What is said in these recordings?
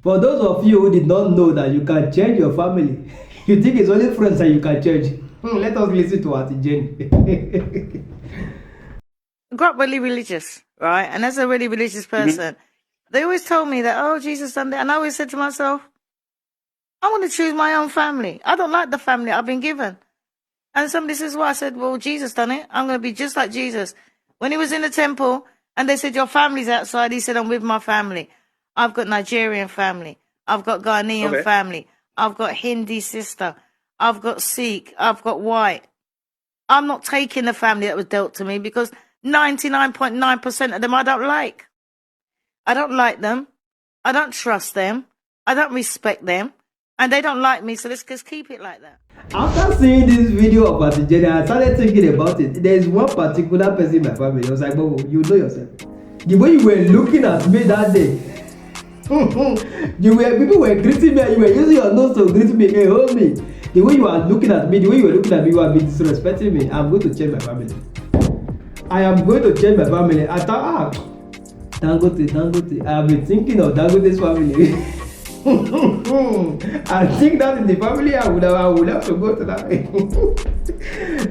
For those of you who did not know that you can change your family, you think it's only friends that you can change. Let us listen to Auntie Jenny. I grew up really religious, right? And as a really religious person, they always told me that, oh, Jesus done that. And I always said to myself, I want to choose my own family. I don't like the family I've been given. And somebody says, well, I said, well, Jesus done it. I'm going to be just like Jesus. When he was in the temple and they said, your family's outside, he said, I'm with my family. I've got Nigerian family. I've got Ghanaian family. I've got Hindi sister. I've got Sikh. I've got white. I'm not taking the family that was dealt to me because 99.9% of them I don't like. I don't like them. I don't trust them. I don't respect them. And they don't like me, so let's just keep it like that. After seeing this video of Auntie Jenny, I started thinking about it. There is one particular person in my family. I was like, oh, you know yourself. The way you were looking at me that day, people were greeting me and you were using your nose to greet me, hey, hold me. The way you are looking at me, you have been disrespecting me. I'm going to change my family. I am going to change my family. I thought, Dangote. I have been thinking of Dangote's family. I think that in the family I would have to go to that.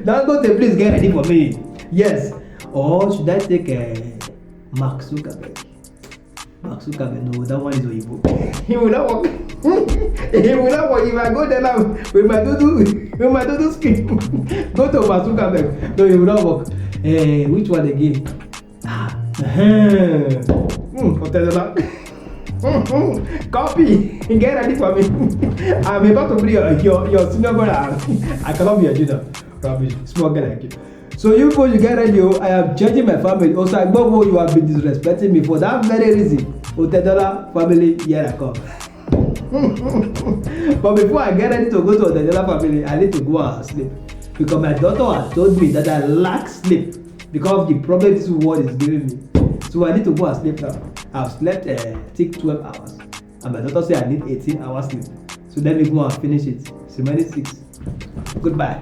Dangote, please get ready for me. Yes. Or should I take Mark Zuckerberg? Mark Zuckerberg, no, that one is Yeboah. He will not work. He will not work. If I go there now with my do skin, go to Mark Zuckerberg. No, he will not work. Which one again? Copy. Get ready for me. I'm about to be your senior brother. I cannot be a junior. Rubbish. Small girl like you. So you go, you get ready. I am judging my family. Also, I know you have been disrespecting me for that very reason. Otedola family, here I come. But before I get ready to go to Otedola family, I need to go and sleep. Because my daughter has told me that I lack sleep because of the problem this world is giving me. So I need to go and sleep now. I've slept take 12 hours. And my daughter said I need 18 hours sleep. So let me go and finish it. So many 6. Goodbye.